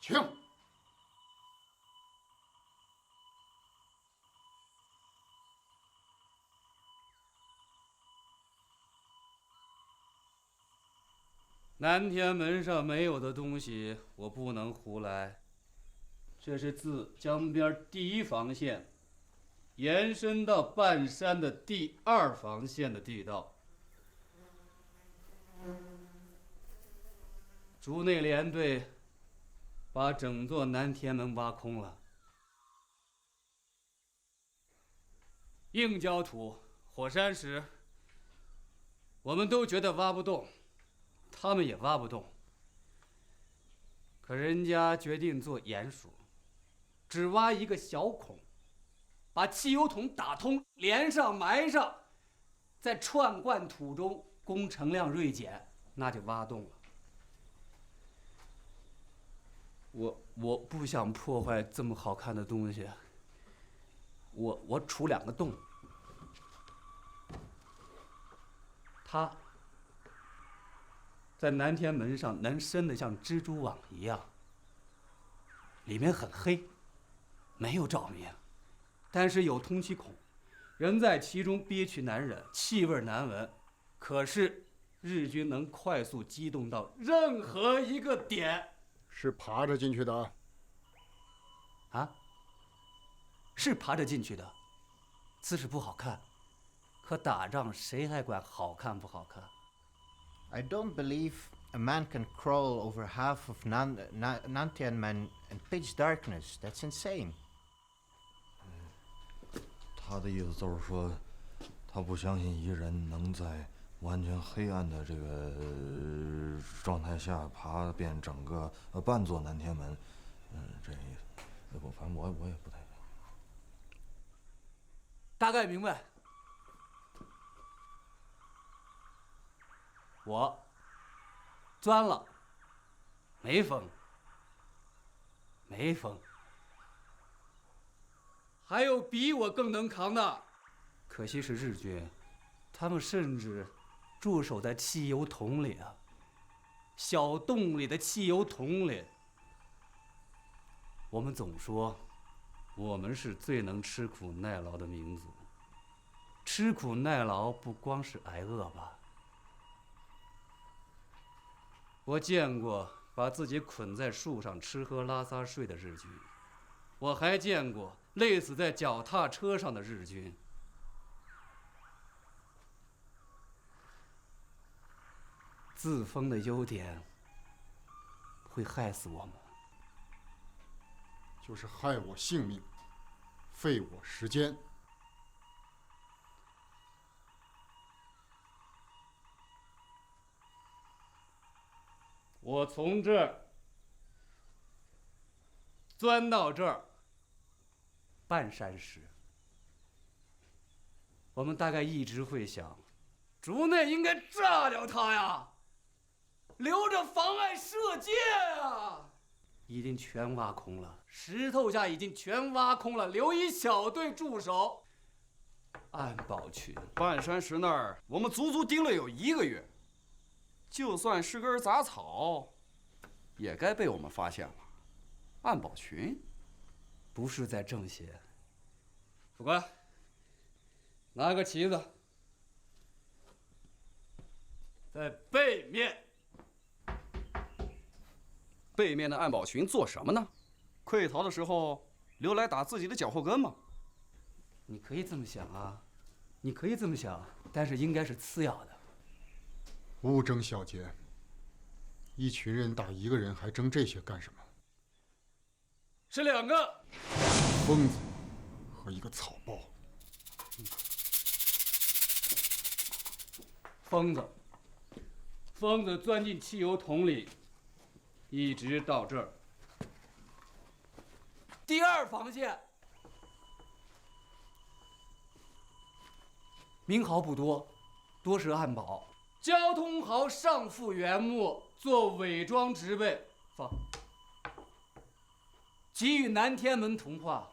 请。南天门上没有的东西，我不能胡来。这是自江边第一防线延伸到半山的第二防线的地道。竹内联队把整座南天门挖空了，硬焦土、火山石，我们都觉得挖不动，他们也挖不动。可人家决定做鼹鼠，只挖一个小孔，把汽油桶打通，连上埋上，在串灌土中工程量锐减，那就挖动了。我不想破坏这么好看的东西，我杵2个洞，它在南天门上能伸得像蜘蛛网一样，里面很黑，没有照明，但是有通气孔，人在其中憋屈难忍，气味难闻。可是日军能快速机动到任何一个点。是爬着进去的？啊？是爬着进去的，姿势不好看。可打仗谁还管好看不好看？ I don't believe a man can crawl over half of Nantianmen in pitch darkness. That's insane. 他的意思就是说，他不相信一人能在完全黑暗的这个状态下爬遍整个半座南天门。这意思。反正我也不太。大概明白。我钻了，没封，没封。还有比我更能扛的，可惜是日军，他们甚至驻守在汽油桶里啊，小洞里的汽油桶里。我们总说，我们是最能吃苦耐劳的民族。吃苦耐劳不光是挨饿吧？我见过把自己捆在树上吃喝拉撒睡的日军，我还见过累死在脚踏车上的日军。自封的优点会害死我们。就是害我性命，费我时间。我从这儿钻到这儿，半山石。我们大概一直会想，竹内应该炸掉他呀，留着妨碍射箭啊！已经全挖空了，石头下已经全挖空了，留一小队驻守。安保群，半山石那儿，我们足足盯了有1个月，就算是根杂草，也该被我们发现了。安保群，不是在正邪。副官，拿个旗子，在背面。背面的安保群做什么呢？溃逃的时候留来打自己的脚后跟吗？你可以这么想啊，你可以这么想，但是应该是次要的。勿争小节，一群人打1个人，还争这些干什么？是2个疯子和一个草包。疯子钻进汽油桶里，一直到这儿。第2防线，民壕不多，多是暗堡，交通壕上覆原木，做伪装植被，放，给予南天门同化。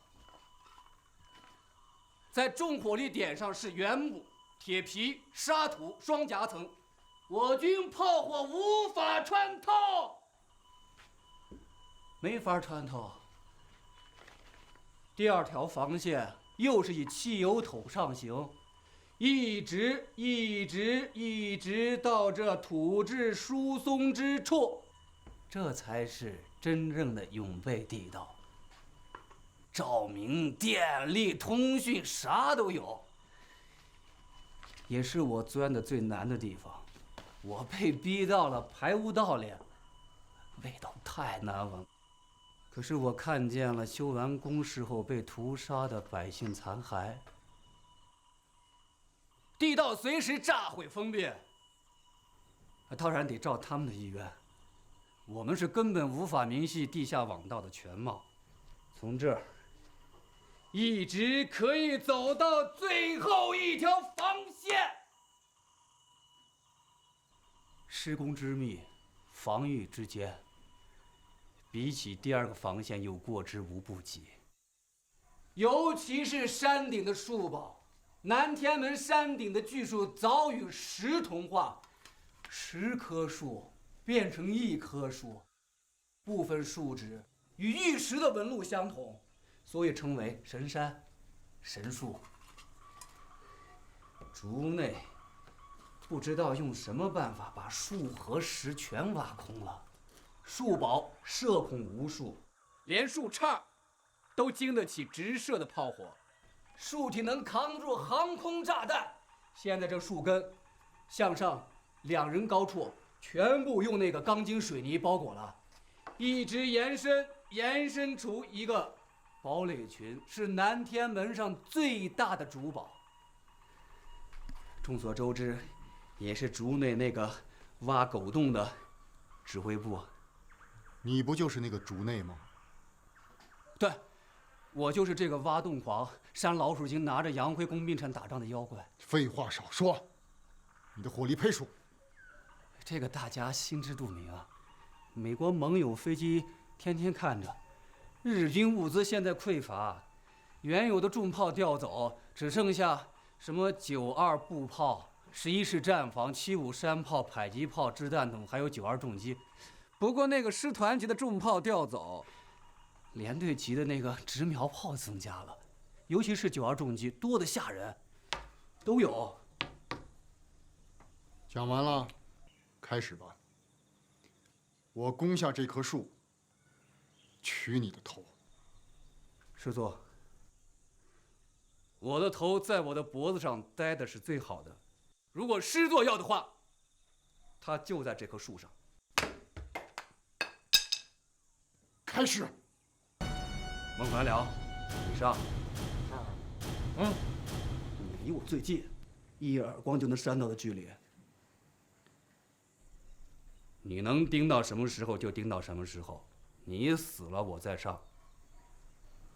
在重火力点上是原木、铁皮、沙土双夹层，我军炮火无法穿透。没法穿透。第二条防线又是以汽油桶上行，一直到这土质疏松之处，这才是真正的永备地道。照明、电力、通讯啥都有，也是我钻的最难的地方。我被逼到了排污道里，味道太难闻。可是我看见了修完工事后被屠杀的百姓残骸，地道随时炸毁封闭。当然得照他们的意愿，我们是根本无法明细地下网道的全貌。从这儿一直可以走到最后一条防线。施工之密，防御之坚，比起第二个防线又过之无不及。尤其是山顶的树堡，南天门山顶的巨树早与石同化，10棵树变成1棵树，部分树脂与玉石的纹路相同，所以称为神山、神树。竹内不知道用什么办法把树和石全挖空了，树堡射孔无数，连树杈都经得起直射的炮火，树体能扛住航空炸弹。现在这树根向上2人高处全部用那个钢筋水泥包裹了，一直延伸出一个堡垒群，是南天门上最大的主堡。众所周知，也是竹内那个挖狗洞的指挥部。你不就是那个竹内吗？对，我就是这个挖洞狂，扇老鼠精，拿着洋灰工兵铲打仗的妖怪。废话少说，你的火力配属。这个大家心知肚明啊。美国盟友飞机天天看着，日军物资现在匮乏，原有的重炮调走，只剩下什么92步炮、11式战防、75山炮、迫击炮、掷弹筒，还有92重机。不过那个师团级的重炮调走，连队级的那个直瞄炮增加了，尤其是92重机多得吓人，都有。讲完了，开始吧。我攻下这棵树，取你的头。师座，我的头在我的脖子上待的是最好的，如果师座要的话，它就在这棵树上。开始。孟凡了，你上。你离我最近，一耳光就能扇到的距离。你能盯到什么时候就盯到什么时候，你死了我再上。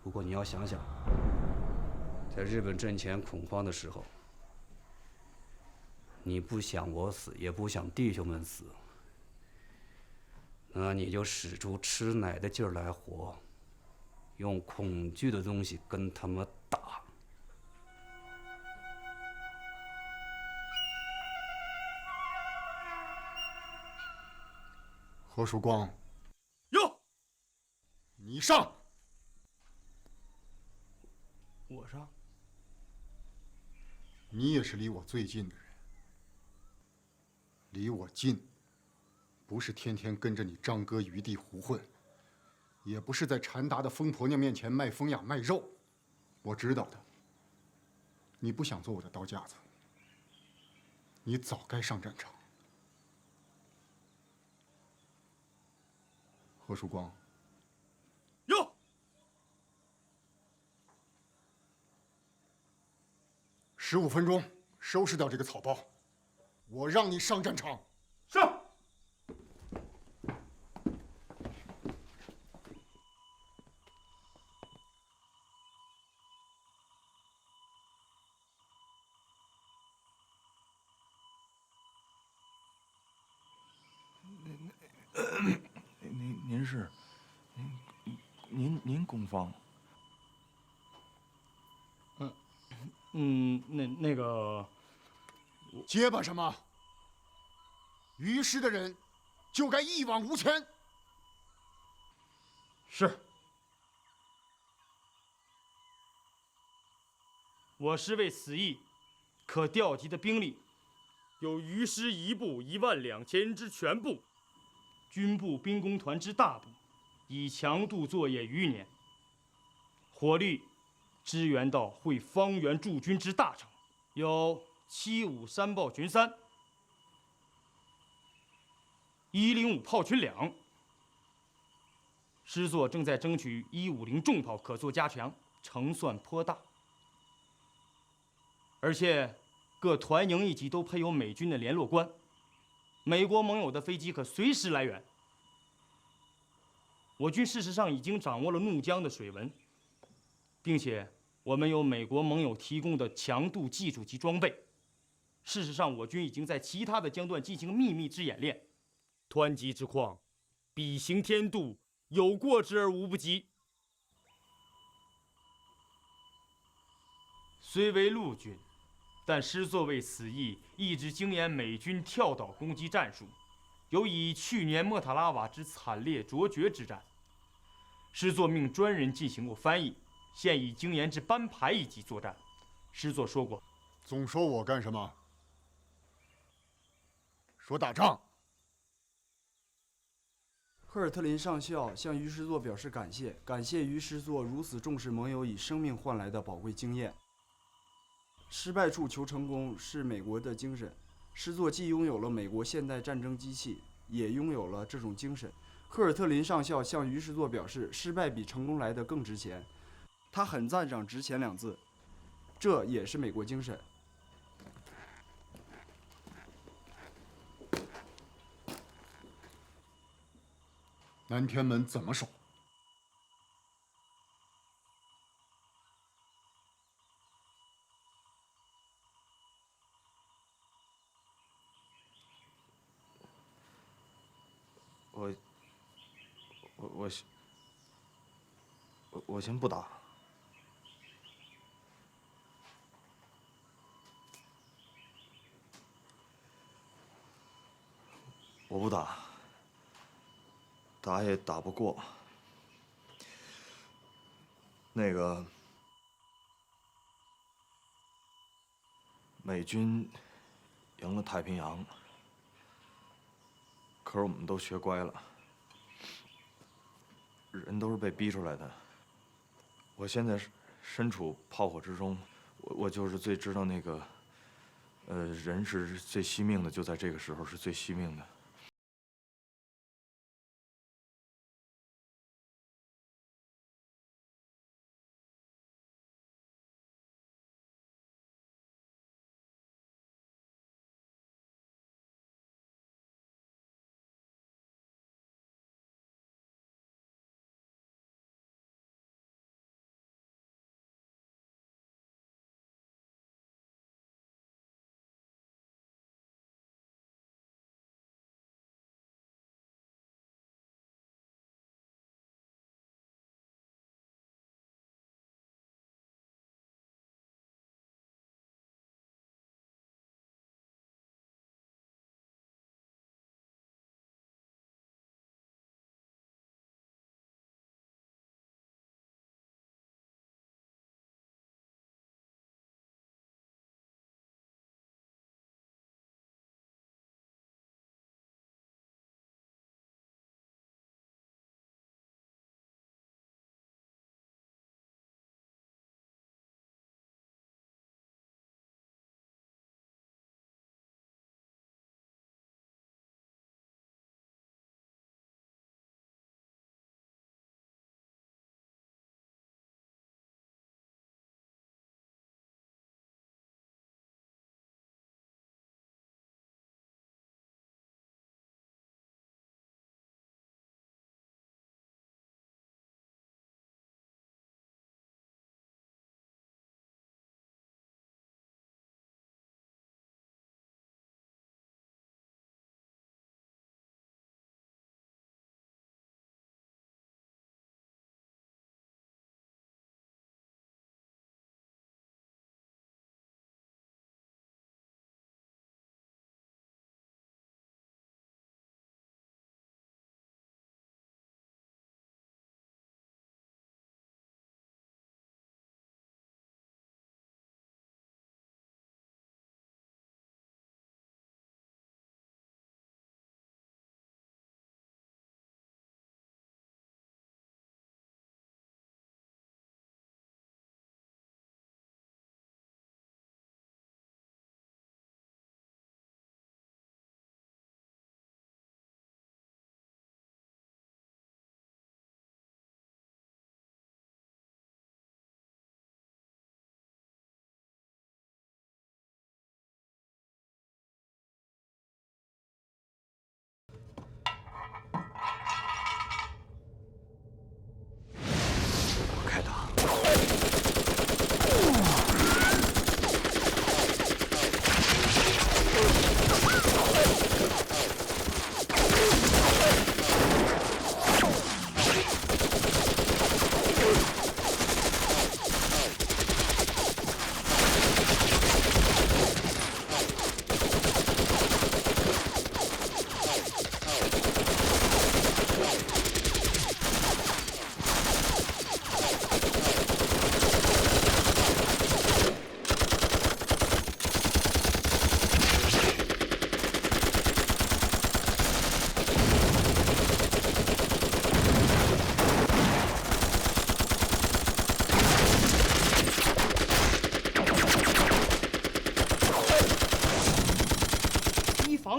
不过你要想想，在日本阵前恐慌的时候，你不想我死，也不想弟兄们死，那你就使出吃奶的劲儿来活，用恐惧的东西跟他们打。何曙光，哟，你上。我上。你也是离我最近的人。离我近，不是天天跟着你张哥余地胡混，也不是在禅达的疯婆娘面前卖风雅卖肉。我知道的，你不想做我的刀架子，你早该上战场。何曙光，哟，15分钟收拾掉这个草包，我让你上战场。是。您是，您攻方？那个，结巴什么？于师的人就该一往无前。是。我师为此役可调集的兵力，有余师一部12000人之全部，军部兵工团之大部，以强度作业余年，火力支援到会方圆驻军之大城，有753炮群3、105炮群2。师座正在争取150重炮可做加强，胜算颇大。而且各团营一级都配有美军的联络官，美国盟友的飞机可随时来援。我军事实上已经掌握了怒江的水文，并且我们有美国盟友提供的强度技术及装备。事实上，我军已经在其他的江段进行秘密之演练。湍急之况，比行天度，有过之而无不及。虽为陆军，但师座为此役一直精研美军跳岛攻击战术，尤以去年莫塔拉瓦之惨烈卓绝之战，师座命专人进行过翻译，现已精研至班排一级作战。师座说过，总说我干什么？说打仗。赫尔特林上校向于师座表示感谢，感谢于师座如此重视盟友以生命换来的宝贵经验。失败处求成功是美国的精神，师座既拥有了美国现代战争机器，也拥有了这种精神。赫尔特林上校向于师座表示，失败比成功来得更值钱。他很赞赏“值钱”2字，这也是美国精神。南天门怎么守？我先不打。我不打，打也打不过。那个美军赢了太平洋，可是我们都学乖了，人都是被逼出来的。我现在身处炮火之中，我就是最知道那个，人是最惜命的，就在这个时候是最惜命的。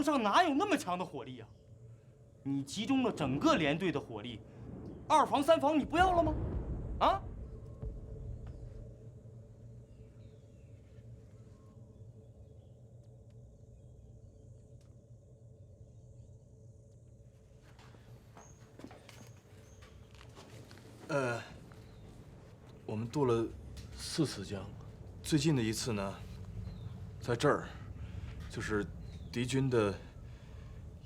上哪有那么强的火力啊？你集中了整个连队的火力，2防3防你不要了吗？啊？我们渡了4次江，最近的一次呢，在这儿，就是敌军的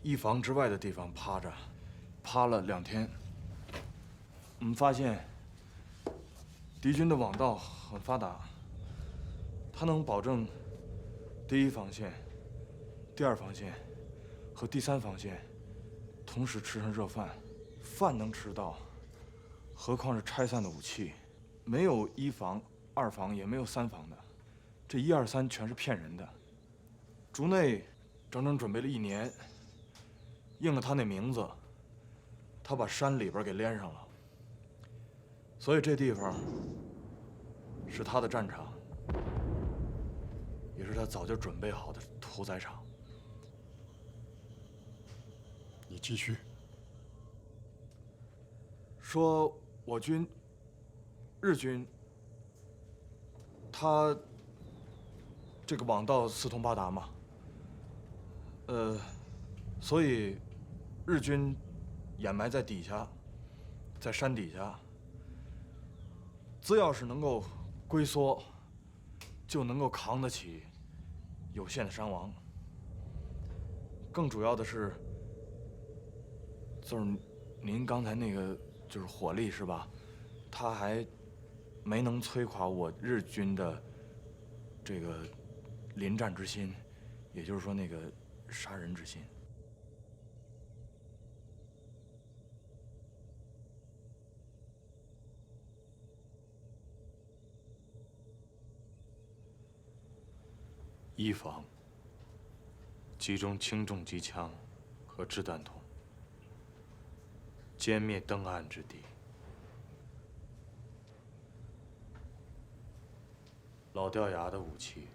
1防之外的地方趴着，趴了2天。我们发现敌军的网道很发达，它能保证第1防线、第2防线和第3防线同时吃上热饭，饭能吃到，何况是拆散的武器。没有1防、2防，也没有3防的，这1、2、3全是骗人的。竹内整整准备了1年，应了他那名字，他把山里边给连上了，所以这地方是他的战场，也是他早就准备好的屠宰场。你继续。说我军。日军，他这个网道四通八达嘛，所以日军掩埋在底下，在山底下，只要是能够龟缩，就能够扛得起有限的伤亡。更主要的是，就是您刚才那个就是火力是吧？他还没能摧垮我日军的这个临战之心，也就是说那个杀人之心。1防集中轻重机枪和掷弹筒，歼灭登岸之敌。老掉牙的武器，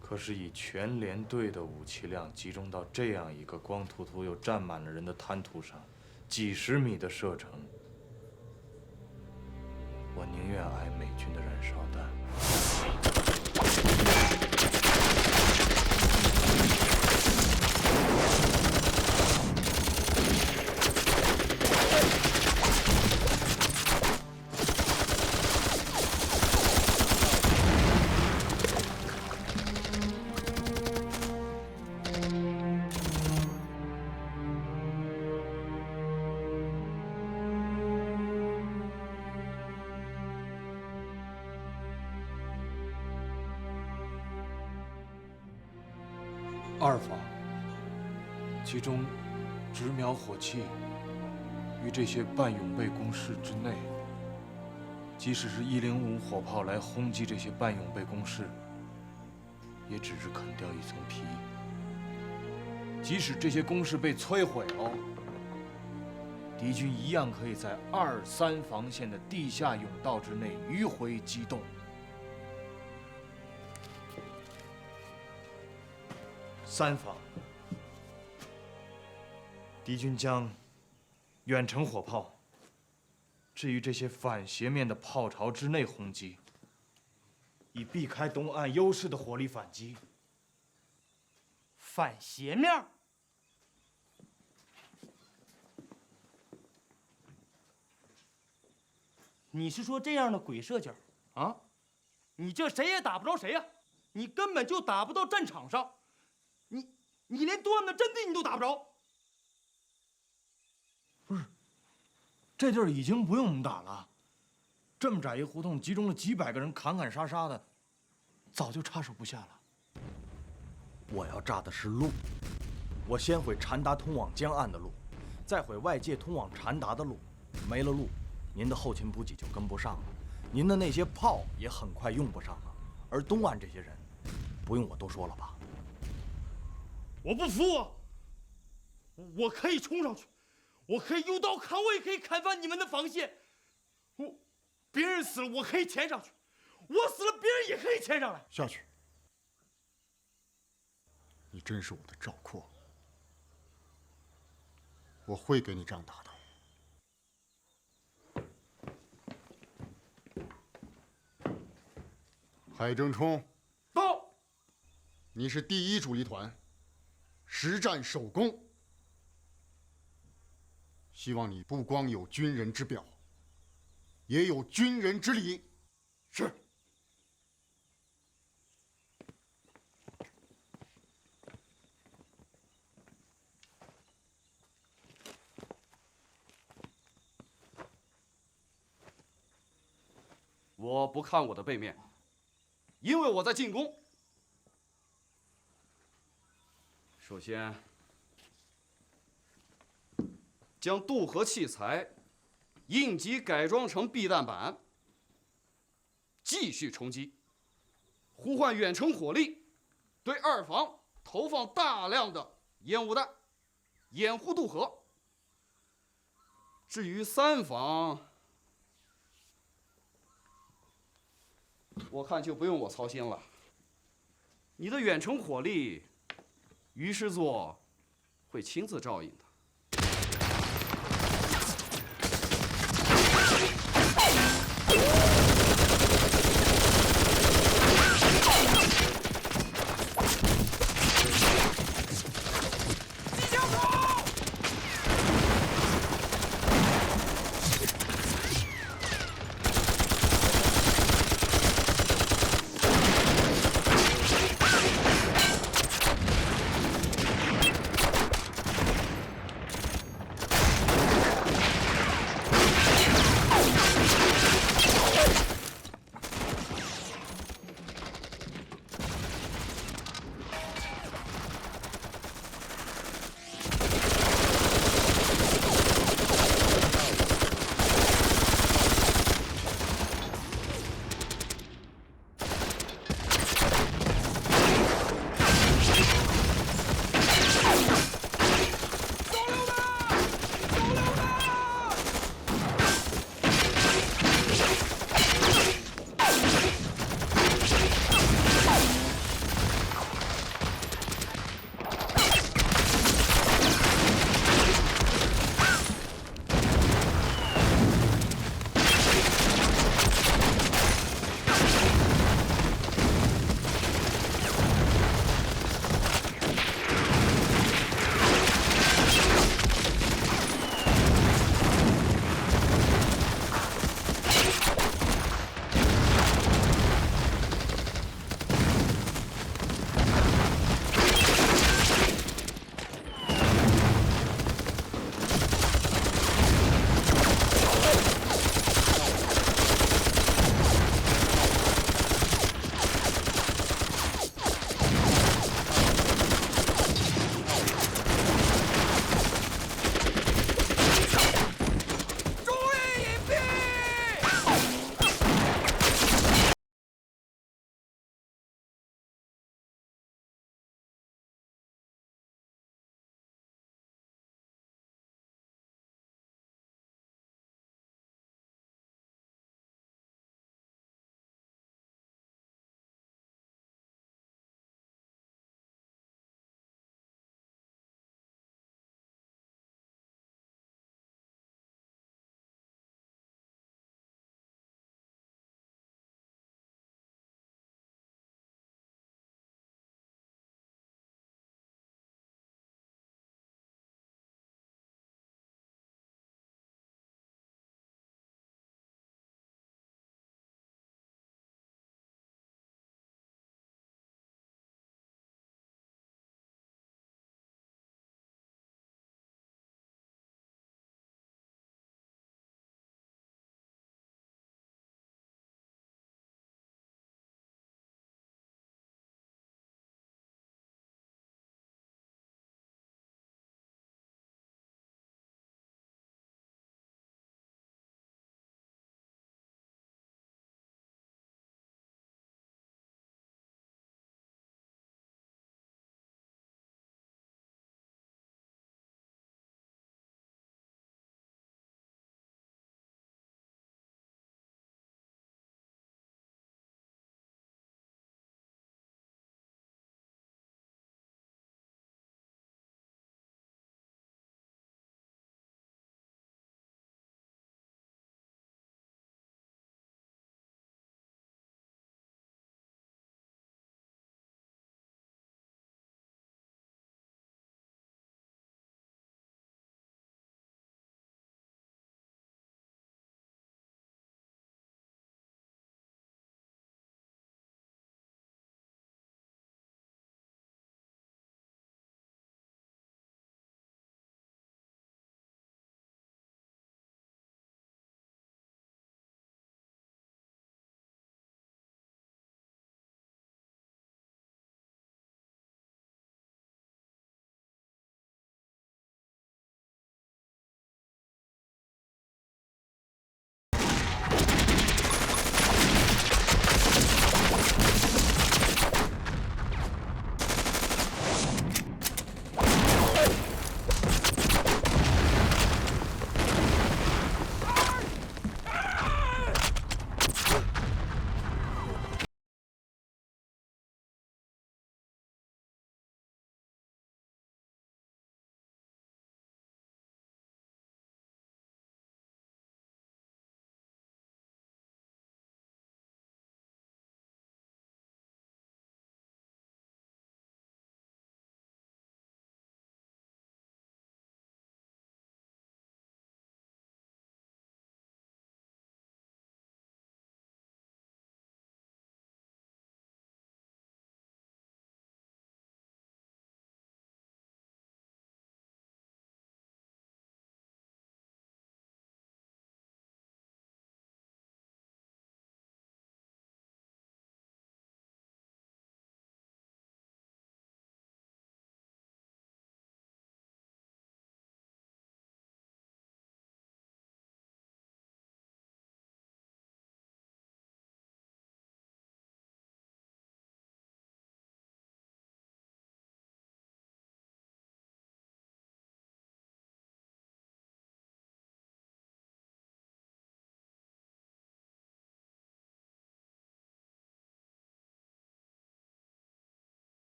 可是以全连队的武器量集中到这样一个光秃秃又站满了人的滩涂上，几十米的射程，我宁愿挨美军的燃烧弹。2防集中直瞄火器于这些半永备工事之内，即使是105火炮来轰击这些半永备工事，也只是啃掉一层皮。即使这些工事被摧毁了，敌军一样可以在2、3防线的地下甬道之内迂回机动。3防，敌军将远程火炮置于这些反斜面的炮巢之内轰击，以避开东岸优势的火力反击。反斜面？你是说这样的鬼射角啊？你这谁也打不着谁呀！你根本就打不到战场上。你连东岸的阵地你都打不着。不是，这地儿已经不用我们打了，这么窄一胡同，集中了几百个人，砍砍杀杀的，早就插手不下了。我要炸的是路，我先毁禅达通往江岸的路，再毁外界通往禅达的路。没了路，您的后勤补给就跟不上了，您的那些炮也很快用不上了。而东岸这些人，不用我多说了吧？我不服啊！我可以冲上去，我可以用刀砍，我也可以砍翻你们的防线。别人死了，我可以潜上去；我死了，别人也可以潜上来。下去。你真是我的赵括，我会给你仗打的。海正冲，到。你是第一主力团，实战守攻。希望你不光有军人之表，也有军人之礼。是。我不看我的背面，因为我在进攻。首先，将渡河器材应急改装成避弹板，继续冲击，呼唤远程火力，对二房投放大量的烟雾弹，掩护渡河。至于三房，我看就不用我操心了。你的远程火力，于师座会亲自照应的。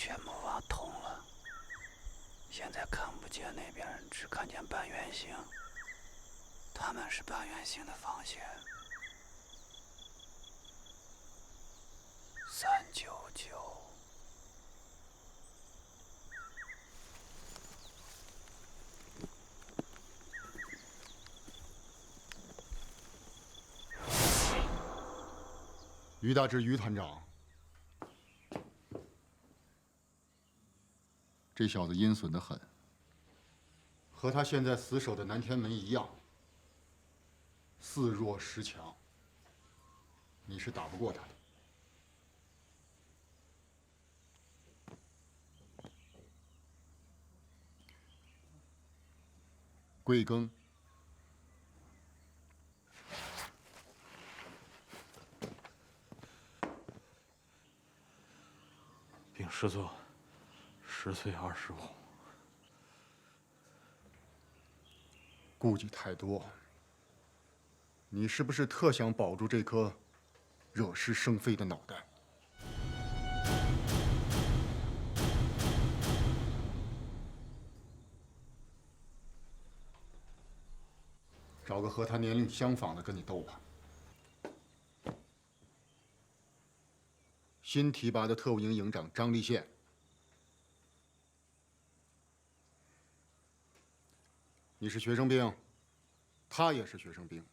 全部挖通了，现在看不见那边，只看见半圆形。他们是半圆形的防线。399。于大志，于团长，这小子阴损得很，和他现在死守的南天门一样，4弱10强，你是打不过他的。贵庚，丙师座，10岁25。顾忌太多。你是不是特想保住这颗惹是生非的脑袋？找个和他年龄相仿的跟你斗吧。新提拔的特务营营长张立宪，你是学生兵，他也是学生兵。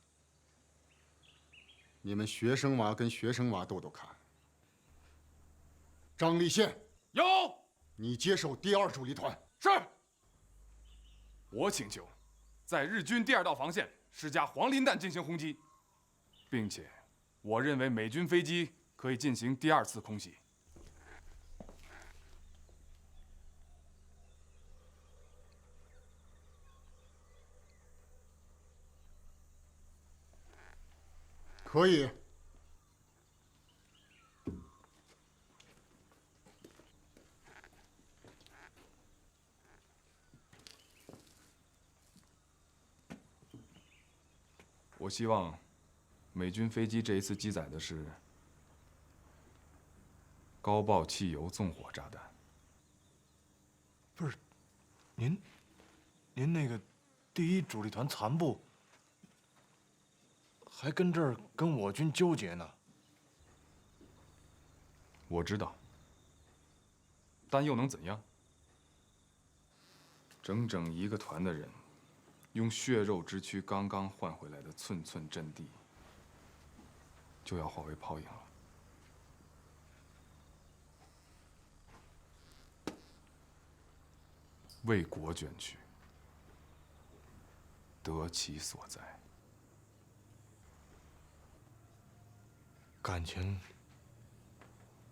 你们学生娃跟学生娃斗斗看。张立宪，有，你接手第2主力团。是。我请求，在日军第2道防线施加黄磷弹进行轰击，并且，我认为美军飞机可以进行第2次空袭。可以。我希望，美军飞机这一次机载的是高爆汽油纵火炸弹。不是，您那个第1主力团残部还跟这儿跟我军纠结呢。我知道，但又能怎样？整整1个团的人，用血肉之躯刚刚换回来的寸寸阵地，就要化为泡影了。为国捐躯，得其所在。感情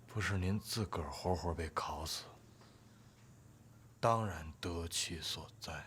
不是您自个儿活活被烤死，当然得其所在。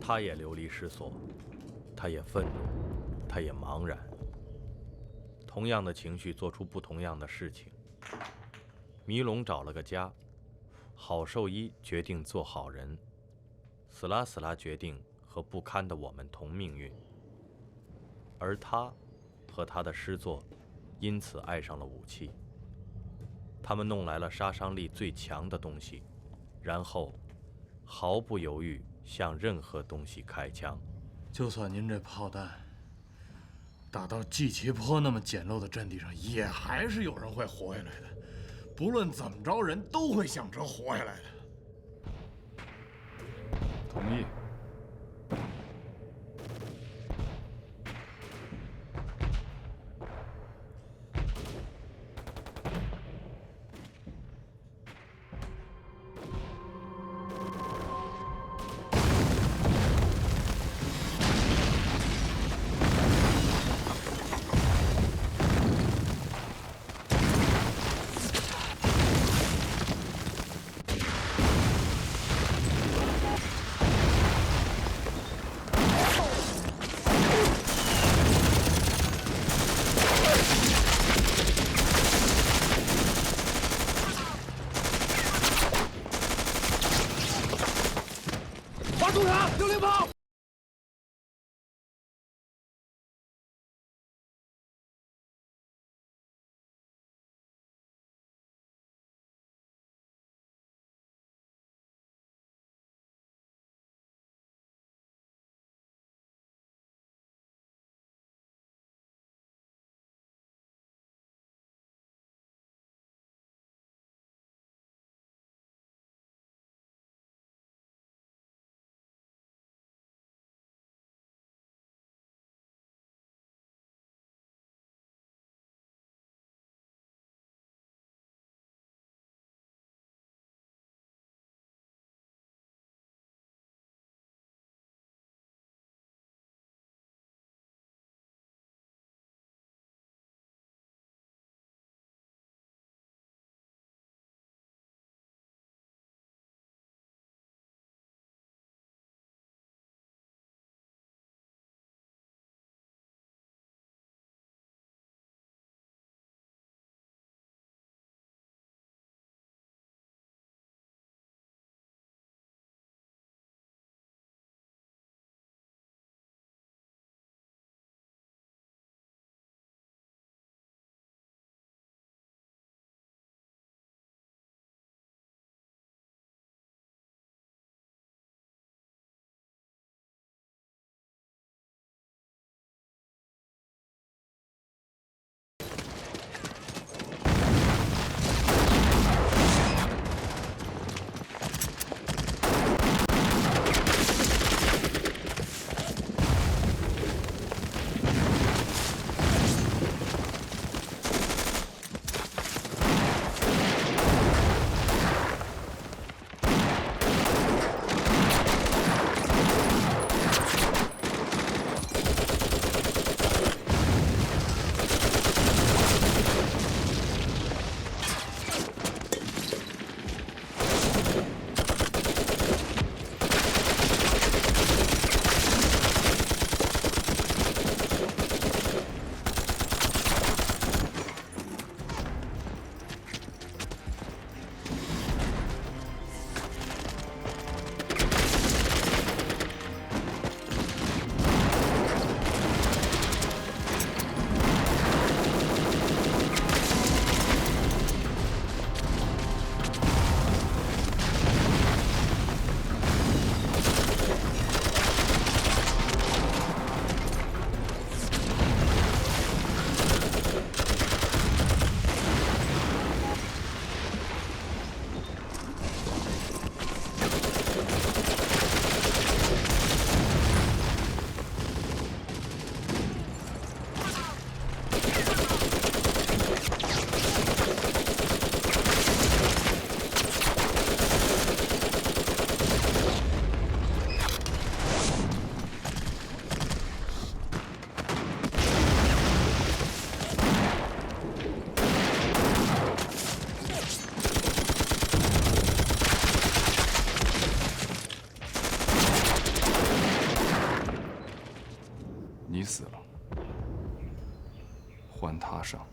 他也流离失所，他也愤怒，他也茫然。同样的情绪做出不同样的事情。迷龙找了个家，好兽医决定做好人，死拉死拉决定和不堪的我们同命运。而他和他的诗作因此爱上了武器。他们弄来了杀伤力最强的东西，然后毫不犹豫向任何东西开枪。就算您这炮弹打到季奇坡那么简陋的阵地上，也还是有人会活下来的。不论怎么着，人都会想着活下来的。同意。抓住他！六零炮！你死了，换他上。